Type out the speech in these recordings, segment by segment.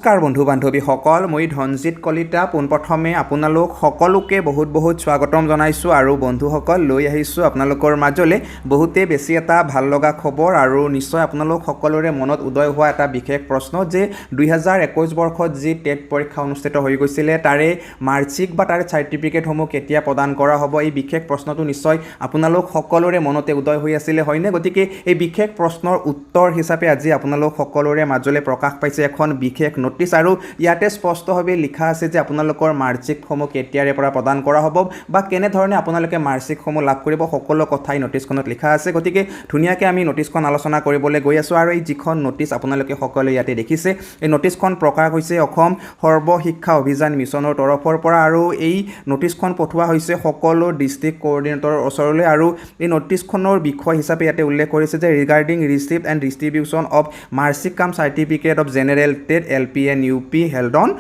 নমস্কাৰ বন্ধু বান্ধৱীসকল, মই ধনজিত কলিতা পোনপ্ৰথমে আপোনালোক সকলোকে বহুত স্বাগতম জনাইছোঁ আৰু বন্ধুসকল লৈ আহিছোঁ আপোনালোকৰ মাজলৈ বহুতেই বেছি এটা ভাল লগা খবৰ আৰু নিশ্চয় আপোনালোক সকলোৰে মনত উদয় হোৱা এটা বিশেষ প্ৰশ্ন যে 2021 বৰ্ষত যি টেট পৰীক্ষা অনুষ্ঠিত হৈ গৈছিলে তাৰে মাৰ্কশ্বিট বা তাৰে চাৰ্টিফিকেটসমূহ কেতিয়া প্ৰদান কৰা হ'ব, এই বিশেষ প্ৰশ্নটো নিশ্চয় আপোনালোক সকলোৰে মনতে উদয় হৈ আছিলে হয়নে। গতিকে এই বিশেষ প্ৰশ্নৰ উত্তৰ হিচাপে আজি আপোনালোক সকলোৰে মাজলৈ প্ৰকাশ পাইছে এখন বিশেষ নোটিছ আৰু ইয়াতে স্পষ্টভাৱে লিখা আছে যে আপোনালোকৰ মাৰ্কশ্বিটসমূহ কেতিয়াৰে পৰা প্ৰদান কৰা হ'ব বা কেনেধৰণে আপোনালোকে মাৰ্কশ্বিটসমূহ লাভ কৰিব, সকলো কথাই নোটিছখনত লিখা আছে। গতিকে ধুনীয়াকৈ আমি নোটিছখন আলোচনা কৰিবলৈ গৈ আছোঁ আৰু এই যিখন নোটিছ আপোনালোকে সকলোৱে ইয়াতে দেখিছে, এই নোটিছখন প্ৰকাশ হৈছে অসম সৰ্বশিক্ষা অভিযান মিছনৰ তৰফৰ পৰা আৰু এই নোটিছখন পঠোৱা হৈছে সকলো ডিষ্ট্ৰিক্ট কোঅৰ্ডিনেটৰৰ ওচৰলৈ আৰু এই নোটিছখনৰ বিষয় হিচাপে ইয়াতে উল্লেখ কৰিছে যে regarding receipt and distribution of marksheet cum certificate of general TET LPN UP held on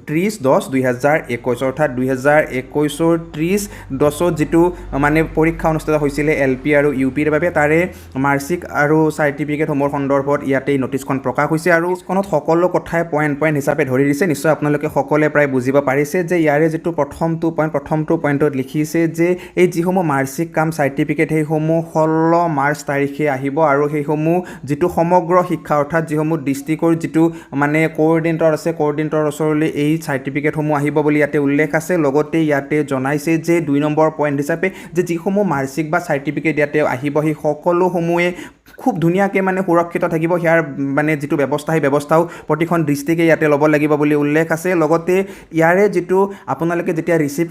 30/10/2021 অৰ্থাৎ 2021 30/10 যিটো মানে পৰীক্ষা অনুষ্ঠিত হৈছিলে LP আৰু UPৰ বাবে তাৰে মাৰ্কশ্বিট আৰু চাৰ্টিফিকেটসমূহৰ সন্দৰ্ভত ইয়াতে নোটিছখন প্ৰকাশ হৈছে আৰু এইখনত সকলো কথাই পইণ্ট হিচাপে ধৰি দিছে। নিশ্চয় আপোনালোকে সকলোৱে প্ৰায় বুজিব পাৰিছে যে ইয়াৰে যিটো প্ৰথমটো পইণ্টত লিখিছে যে এই যিসমূহ মাৰ্কশ্বিট কাম চাৰ্টিফিকেট সেইসমূহ 16 মাৰ্চ তাৰিখে আহিব আৰু সেইসমূহ যিটো সমগ্ৰ শিক্ষা অৰ্থাৎ যিসমূহ ডিষ্ট্ৰিক্টৰ যিটো মানে কোঅৰ্ডিনেটৰ আছে কোঅৰ্ডিনেটৰৰ ওচৰলৈ এই চাৰ্টিফিকেটসমূহ আহিব বুলি ইয়াতে উল্লেখ আছে। লগতে ইয়াতে জনাইছে যে 2 নম্বৰ পইণ্ট হিচাপে যে যিসমূহ মাৰ্কশ্বিট বা চাৰ্টিফিকেট ইয়াতে আহিব সেই সকলোসমূহে খুব ধুনীয়াকৈ মানে সুৰক্ষিত থাকিব, ইয়াৰ মানে যিটো ব্যৱস্থা সেই ব্যৱস্থাও প্ৰতিখন ডিষ্ট্ৰিক্টে ইয়াতে ল'ব লাগিব বুলি উল্লেখ আছে। লগতে ইয়াৰে যিটো আপোনালোকে যেতিয়া ৰিচিভ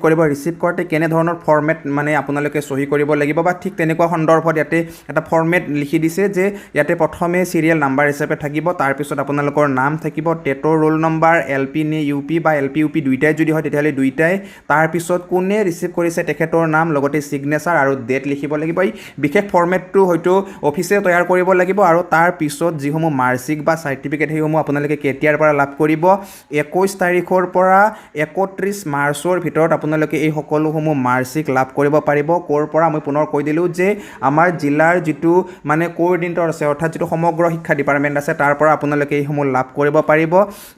কৰোঁতে কেনেধৰণৰ ফৰ্মেট মানে আপোনালোকে চহী কৰিব লাগিব বা ঠিক তেনেকুৱা সন্দৰ্ভত ইয়াতে এটা ফৰ্মেট লিখি দিছে যে ইয়াতে প্ৰথমে চিৰিয়েল নাম্বাৰ হিচাপে থাকিব, তাৰপিছত আপোনালোকৰ নাম থাকিব, টেটৰ ৰোল নম্বৰ, LP নে UP বা LP UP দুইটাই যদি হয় তেতিয়াহ'লে দুইটাই, তাৰপিছত কোনে ৰিচিভ কৰিছে তেখেতৰ নাম, লগতে ছিগনেচাৰ আৰু ডেট লিখিব লাগিব। এই বিশেষ ফৰ্মেটটো হয়তো অফিচে তৈয়াৰ কৰিব লাগিব আৰু তাৰপিছত যিসমূহ মাৰ্কশ্বিট বা চাৰ্টিফিকেট সেইসমূহ আপোনালোকে কেতিয়াৰ পৰা লাভ কৰিব, 21 তাৰিখৰ পৰা 31 মাৰ্চৰ ভিতৰত আপোনালোকে এই সকলোসমূহ মাৰ্কশ্বিট লাভ কৰিব পাৰিব। ক'ৰ পৰা মই পুনৰ কৈ দিলোঁ যে আমাৰ জিলাৰ যিটো মানে কোঅৰ্ডিনেটৰ আছে অৰ্থাৎ যিটো সমগ্ৰ শিক্ষা ডিপাৰ্টমেণ্ট আছে তাৰ পৰা আপোনালোকে এইসমূহ লাভ কৰিব পাৰিব।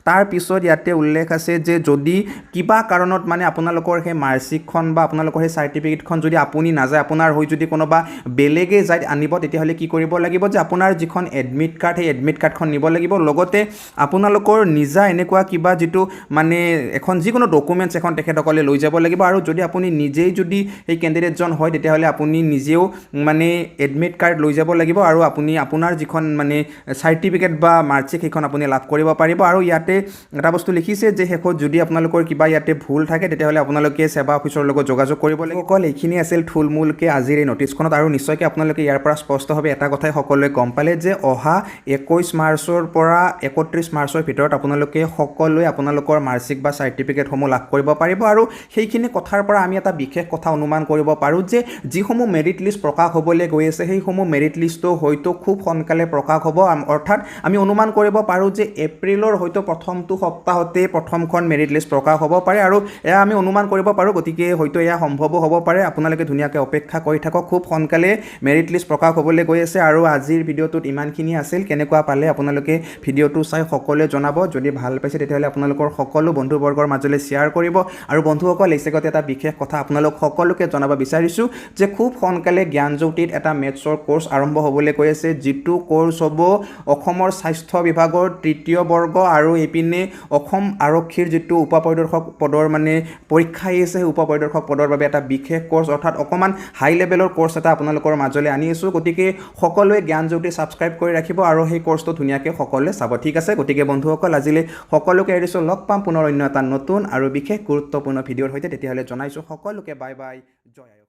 তাৰপিছত ইয়াতে উল্লেখ আছে যে যদি কিবা কাৰণত মানে আপোনালোকৰ সেই মাৰ্কশ্বিটখন বা আপোনালোকৰ সেই চাৰ্টিফিকেটখন যদি আপুনি নাযায়, আপোনাৰ হৈ যদি কোনোবা বেলেগে যায় আনিব, তেতিয়াহ'লে কি কৰিব লাগিব যে আপোনাৰ যিখন এডমিট কাৰ্ড সেই এডমিট কাৰ্ডখন নিব লাগিব। লগতে আপোনালোকৰ নিজা এনেকুৱা কিবা যিটো মানে এখন যিকোনো ডকুমেণ্টছ এখন তেখেতসকলে লৈ যাব লাগিব আৰু যদি আপুনি নিজেই যদি সেই কেণ্ডিডেটজন হয় তেতিয়াহ'লে আপুনি নিজেও মানে এডমিট কাৰ্ড লৈ যাব লাগিব আৰু আপুনি আপোনাৰ যিখন মানে চাৰ্টিফিকেট বা মাৰ্কশ্বিট সেইখন আপুনি লাভ কৰিব পাৰিব। আৰু ইয়াতে এটা বস্তু লিখিছে যে শেষত যদি আপোনালোকৰ কিবা ইয়াতে ভুল থাকে তেতিয়াহ'লে আপোনালোকে সেৱা অফিচৰ লগত যোগাযোগ কৰিব লাগিব। অকল এইখিনি আছিল থুলমূলকৈ আজিৰ এই নোটিছখনত আৰু নিশ্চয়কৈ আপোনালোকে ইয়াৰ পৰা স্পষ্টভাৱে এটা কথাই সকলোৱে গম পালে যে অহা 21 মাৰ্চৰ পৰা 31 মাৰ্চৰ ভিতৰত আপোনালোকে সকলোৱে আপোনালোকৰ মাৰ্কশ্বিট বা চাৰ্টিফিকেটসমূহ লাভ কৰিব পাৰিব। আৰু সেইখিনি কথাৰ পৰা আমি এটা বিশেষ কথা অনুমান কৰিব পাৰোঁ যে যিসমূহ মেৰিট লিষ্ট প্ৰকাশ হ'বলৈ গৈ আছে সেইসমূহ মেৰিট লিষ্টটো হয়তো খুব সোনকালে প্ৰকাশ হ'ব, অৰ্থাৎ আমি অনুমান কৰিব পাৰোঁ যে এপ্ৰিলৰ হয়তো প্ৰথমটো সপ্তাহতে প্ৰথমখন মেৰিট লিষ্ট প্ৰকাশ হ'ব পাৰে আৰু এয়া আমি অনুমান কৰিব পাৰোঁ। গতিকে হয়তো এয়া সম্ভৱো হ'ব পাৰে। আপোনালোকে ধুনীয়াকৈ অপেক্ষা কৰি থাকক, খুব সোনকালে মেৰিট লিষ্ট প্ৰকাশ হ'বলৈ গৈ আছে। আৰু আজিৰ ভিডিঅ'টোত ইমানখিনি আছিল। কেনেকুৱা পালে আপোনালোকে ভিডিঅ'টো চাই সকলোৱে জনাব। যদি ভাল পাইছে তেতিয়াহ'লে আপোনালোকৰ সকলো বন্ধুবৰ্গৰ মাজলৈ শ্বেয়াৰ কৰিব। আৰু বন্ধুসকল এই চেগতে এটা বিশেষ কথা আপোনালোক সকলোকে জনাব বিচাৰিছোঁ যে খুব সোনকালে জ্ঞানজ্যোতিত এটা মেথছৰ কোৰ্চ আৰম্ভ হ'বলৈ গৈ আছে, যিটো কোৰ্চ হ'ব অসমৰ স্বাস্থ্য বিভাগৰ 3য় বৰ্গ আৰু এইপিনে অসম আৰক্ষীৰ যিটো উপপৰিদৰ্শক পদৰ মানে পৰীক্ষা আহিছে সেই উপপৰিদৰ্শক পদৰ বাবে এটা বিশেষ কোৰ্চ অৰ্থাৎ অকণমান হাই লেভেলৰ কোৰ্চ এটা আপোনালোকৰ মাজলৈ আনি আছোঁ। গতিকে সকলোৱে জ্ঞানজ্যোতি ছাবস্ক্ৰাইব কৰি ৰাখিব আৰু সেই কোৰ্চটো ধুনীয়াকৈ সকলোৱে চাব, ঠিক আছে। গতিকে বন্ধুসকল আজিলৈ সকলোকে এৰিছোঁ, লগ পাম পুনৰ অন্য এটা নতুন আৰু বিশেষ গুৰুত্বপূৰ্ণ ভিডিঅ'ৰ সৈতে। তেতিয়াহ'লে জনাইছোঁ সকলোকে বাই বাই, জয়।